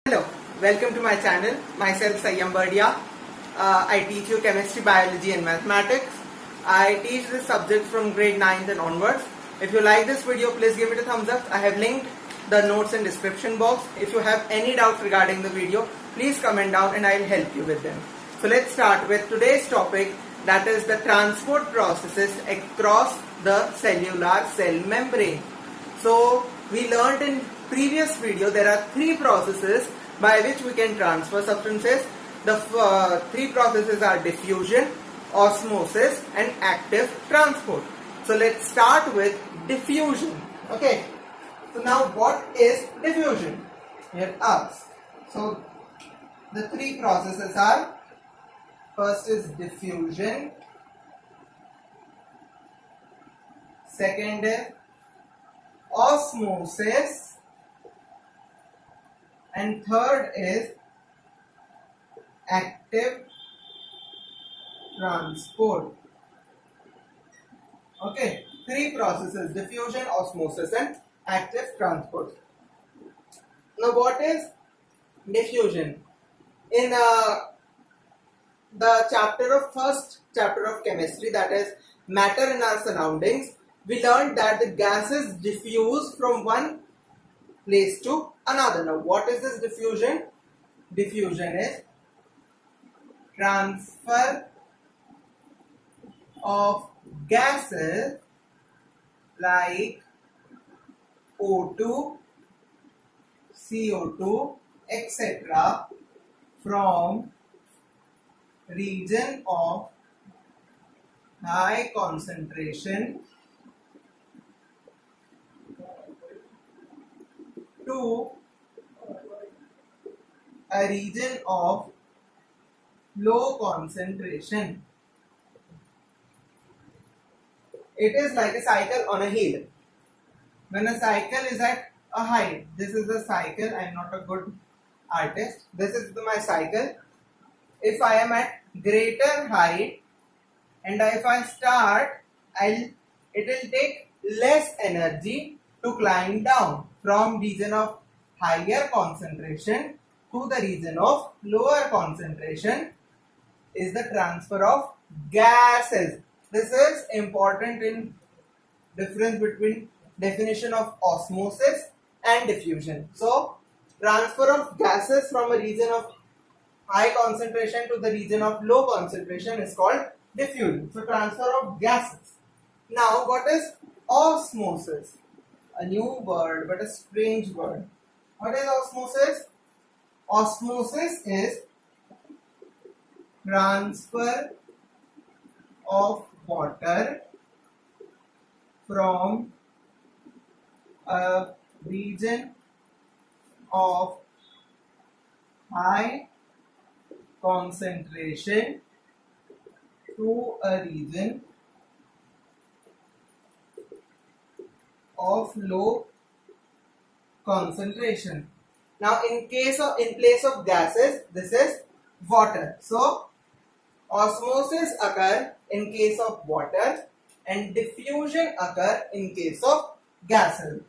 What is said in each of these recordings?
Hello, welcome to my channel. Myself Sayyam Bardia. I teach you chemistry, biology and mathematics. I teach this subject from grade 9th and onwards. If you like this video, please give it a thumbs up. I have linked the notes in description box. If you have any doubts regarding the video, please comment down and I will help you with them. So let's start with today's topic, that is the transport processes across the cellular cell membrane. So we learned in previous video there are three processes by which we can transfer substances. The three processes are diffusion, osmosis and active transport. So let's start with diffusion. Okay. So now what is diffusion? Here asks. So the three processes are, first is diffusion, second is osmosis, and third is active transport. Okay, three processes: diffusion, osmosis and active transport. Now what is diffusion? In the first chapter of chemistry, that is matter in our surroundings, we learned that the gases diffuse from one place to another. Now what is this diffusion? Diffusion is transfer of gases like O2, CO2, etc. from region of high concentration to a region of low concentration. It is like a cycle on a hill. When a cycle is at a height, this is the cycle. I am not a good artist. This is my cycle. If I am at greater height and if I start, it will take less energy to climb down from region of higher concentration to the region of lower concentration is the transfer of gases. This is important in difference between definition of osmosis and diffusion. So transfer of gases from a region of high concentration to the region of low concentration is called diffusion. So transfer of gases. Now what is osmosis? A new word but a strange word. What is osmosis? Osmosis is transfer of water from a region of high concentration to a region of low concentration. Now in place of gases, this is water. So osmosis occur in case of water and diffusion occur in case of gases.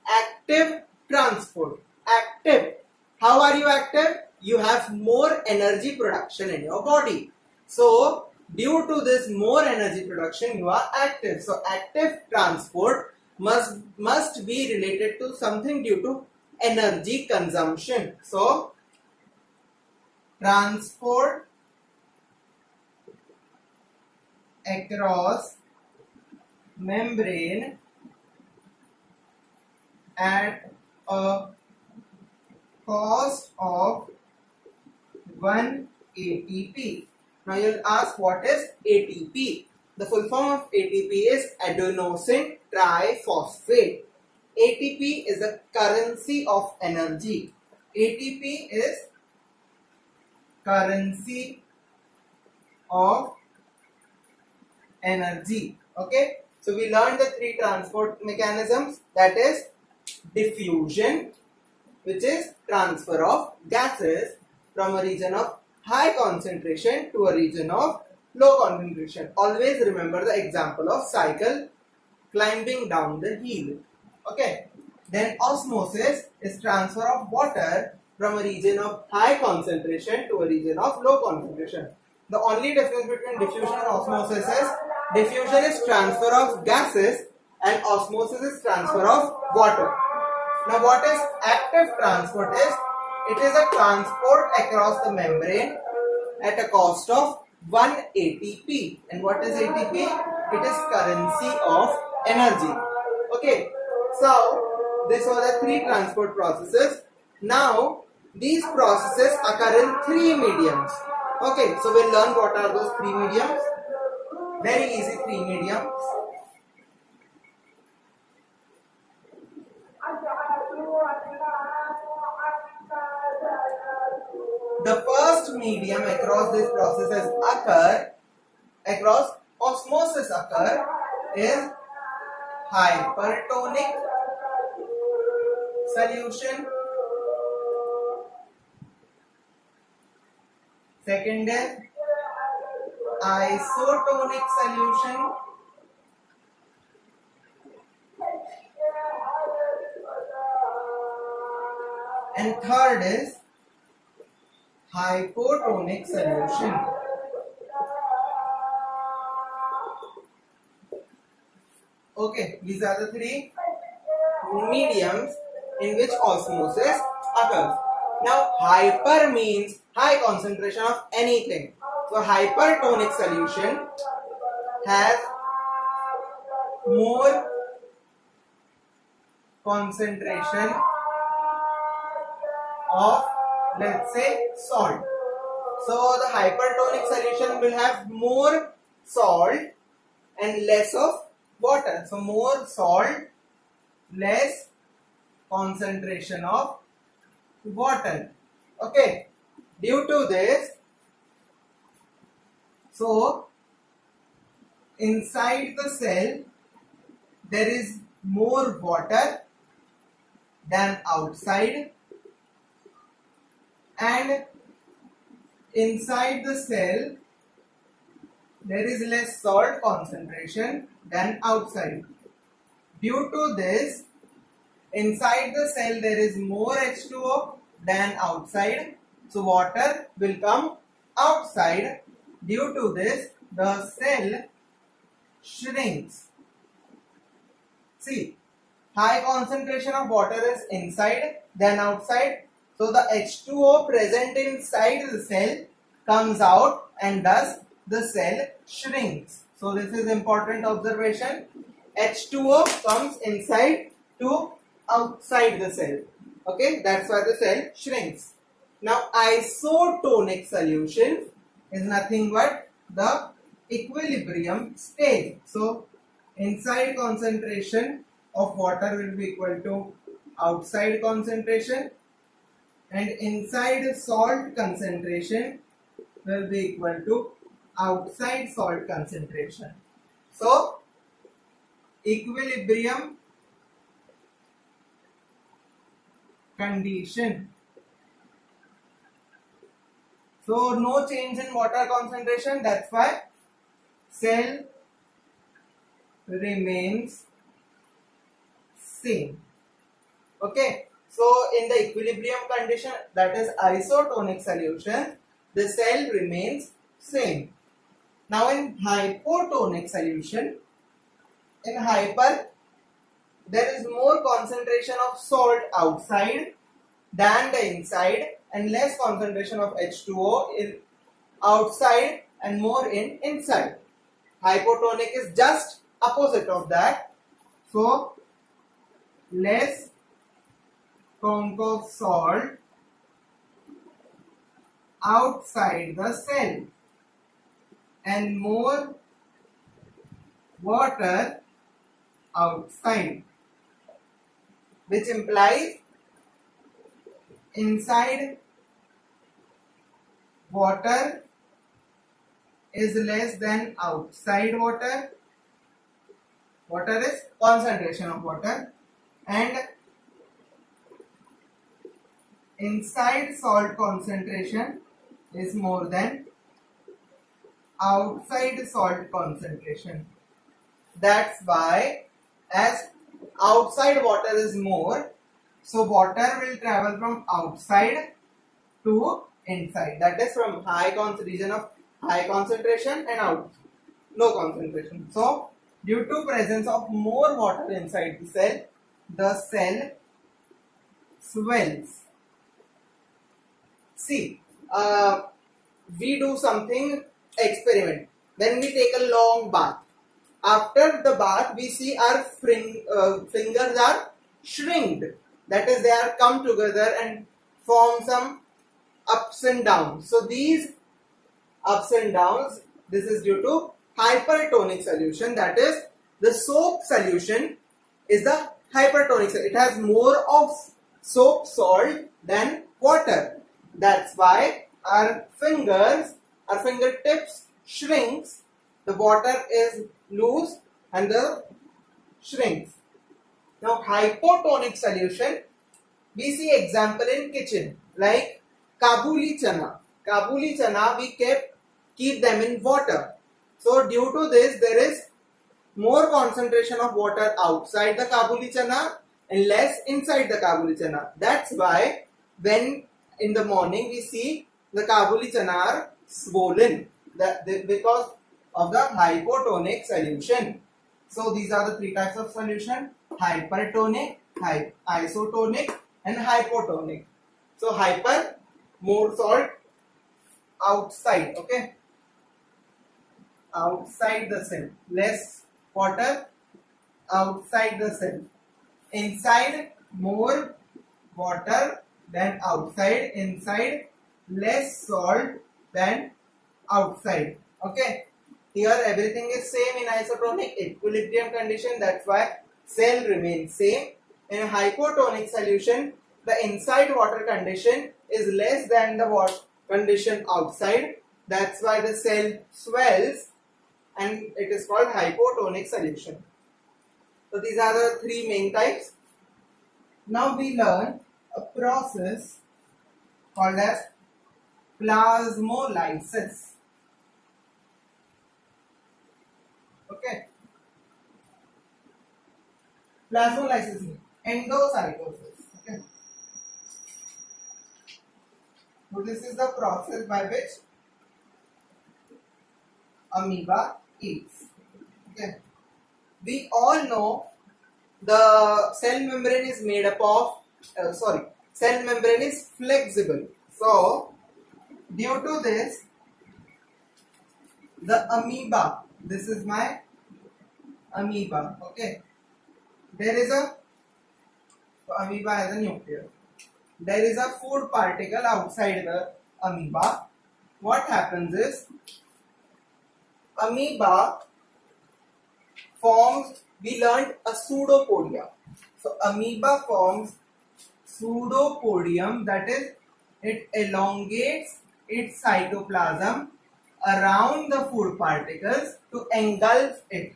Active transport. Active. How are you active? You have more energy production in your body. So due to this more energy production, you are active. So active transport must be related to something due to energy consumption. So transport across membrane at a cost of 1 ATP. Now you'll ask, what is ATP? The full form of ATP is adenosine triphosphate. ATP is a currency of energy. ATP is currency of energy. Okay. So we learned the three transport mechanisms, that is diffusion, which is transfer of gases from a region of high concentration to a region of low concentration. Always remember the example of cycle climbing down the hill. Okay. Then osmosis is transfer of water from a region of high concentration to a region of low concentration. The only difference between diffusion and osmosis is diffusion is transfer of gases and osmosis is transfer of water. Now what is active transport is, it is a transport across the membrane at a cost of 1 ATP. And what is ATP? It is currency of energy. Okay, so these were the three transport processes. Now these processes occur in three mediums. Okay, so we'll learn what are those three mediums. Very easy, three mediums. The first medium across these processes across osmosis occur is hypertonic solution. Second is isotonic solution. And third is hypotonic solution. Okay, these are the three mediums in which osmosis occurs. Now, hyper means high concentration of anything. So, hypertonic solution has more concentration of, let's say, salt. So, the hypertonic solution will have more salt and less of water. So, more salt, less concentration of water. Okay, due to this, so inside the cell there is more water than outside, and inside the cell there is less salt concentration than outside. Due to this, inside the cell there is more H2O than outside, so water will come outside. Due to this, the cell shrinks. See, high concentration of water is inside than outside, so the H2O present inside the cell comes out and thus the cell shrinks. So this is important observation. H2O comes inside to outside the cell. Okay, that's why the cell shrinks. Now isotonic solution is nothing but the equilibrium state. So inside concentration of water will be equal to outside concentration, and inside salt concentration will be equal to outside salt concentration. So equilibrium condition. So no change in water concentration, that's why cell remains same. Okay, so in the equilibrium condition, that is isotonic solution, the cell remains same. Now in hypotonic solution, in hyper there is more concentration of salt outside than the inside, and less concentration of H2O in outside and more in inside. Hypotonic is just opposite of that. So less count of salt outside the cell and more water outside, which implies inside water is less than outside water. Water is concentration of water, and inside salt concentration is more than outside salt concentration. That's why as outside water is more, So water will travel from outside to inside. That is from high concentration of high concentration and out low concentration. So due to presence of more water inside the cell swells. See, we do something experiment. When we take a long bath, after the bath, we see our fingers are shrinked. That is, they are come together and form some ups and downs. So these ups and downs, this is due to hypertonic solution. That is, the soap solution is the hypertonic. It has more of soap salt than water. That's why our fingertips shrinks. The water is loose and the shrinks. Now hypotonic solution, we see example in kitchen like Kabuli chana. Kabuli chana we keep them in water. So due to this there is more concentration of water outside the Kabuli chana and less inside the Kabuli chana. That's why when in the morning we see the Kabuli chana are swollen because of the hypotonic solution. So these are the three types of solution: hypertonic, isotonic and hypotonic. So hyper, more salt outside, okay, outside the cell, less water outside the cell, inside more water than outside, inside less salt than outside. Okay, here everything is same in isotonic equilibrium condition. That's why cell remains same. In hypotonic solution, the inside water condition is less than the water condition outside. That's why the cell swells and it is called hypotonic solution. So these are the three main types. Now we learn a process called as plasmolysis. Okay, plasmolysis, endocytosis. Okay, so this is the process by which amoeba eats. Okay, we all know the cell membrane is made up of cell membrane is flexible. So due to this, the amoeba, this is my amoeba. Okay, there is a amoeba has a nucleus. There is a food particle outside the amoeba. What happens is amoeba forms, we learned a pseudopodium. So amoeba forms pseudopodium, that is, it elongates its cytoplasm around the food particles to engulf it.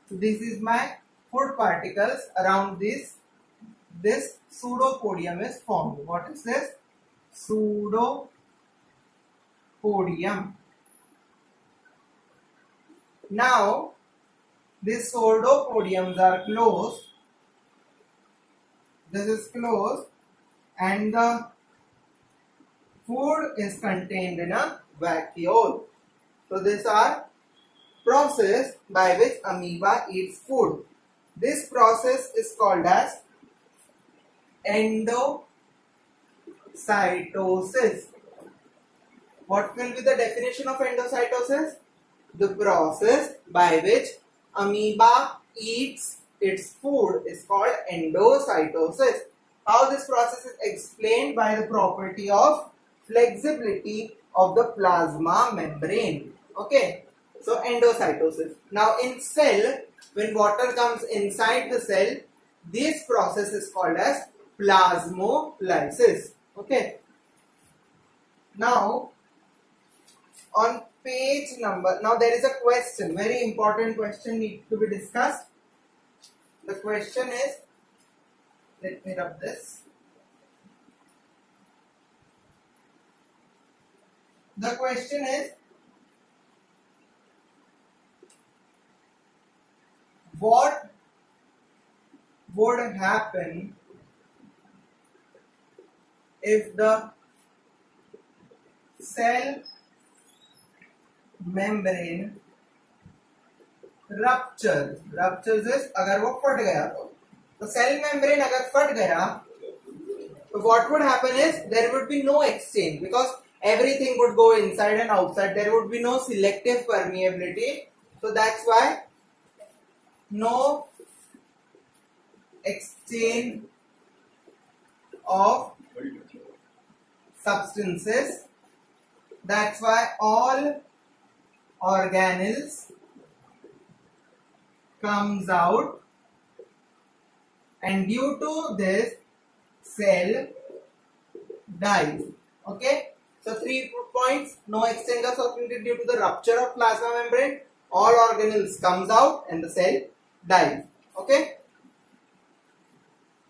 So this is my food particles around this pseudopodium is formed. What is this? Pseudopodium. Now these pseudopodiums are closed. This is closed and the food is contained in a vacuole. So these are process by which amoeba eats food. This process is called as endocytosis. What will be the definition of endocytosis? The process by which amoeba eats its food is called endocytosis. How this process is explained by the property of flexibility of the plasma membrane. Okay, so endocytosis. Now in cell, when water comes inside the cell, this process is called as plasmolysis. Okay, now on page number, now there is a question, very important question need to be discussed. The question is, let me rub this. The question is, what would happen if the cell membrane ruptures is अगर वो फट गया तो cell membrane अगर फट गया so what would happen is there would be no exchange because everything would go inside and outside. There would be no selective permeability. So that's why no exchange of substances. That's why all organelles comes out, and due to this cell dies. Okay, so 3 points. No exchange of substances due to the rupture of plasma membrane. All organelles comes out and the cell dies. Okay,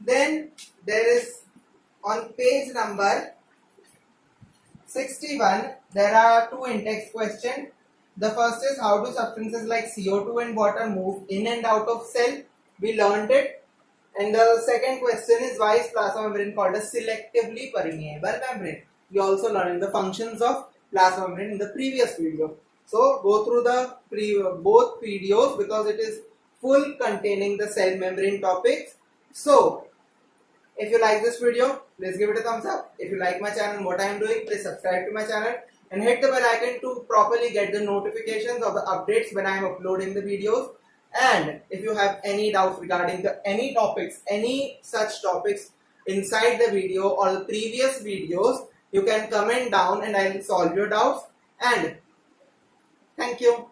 then there is on page number 61 there are 2 in-text questions. The first is how do substances like CO2 and water move in and out of cell? We learned it. And the second question is why is plasma membrane called a selectively permeable membrane? We also learned the functions of plasma membrane in the previous video. So go through the both videos because it is full containing the cell membrane topics. So if you like this video, please give it a thumbs up. If you like my channel and what I am doing, please subscribe to my channel and hit the bell icon to properly get the notifications of the updates when I am uploading the videos. And if you have any doubts regarding any topics, any such topics inside the video or the previous videos, you can comment down and I will solve your doubts. And thank you.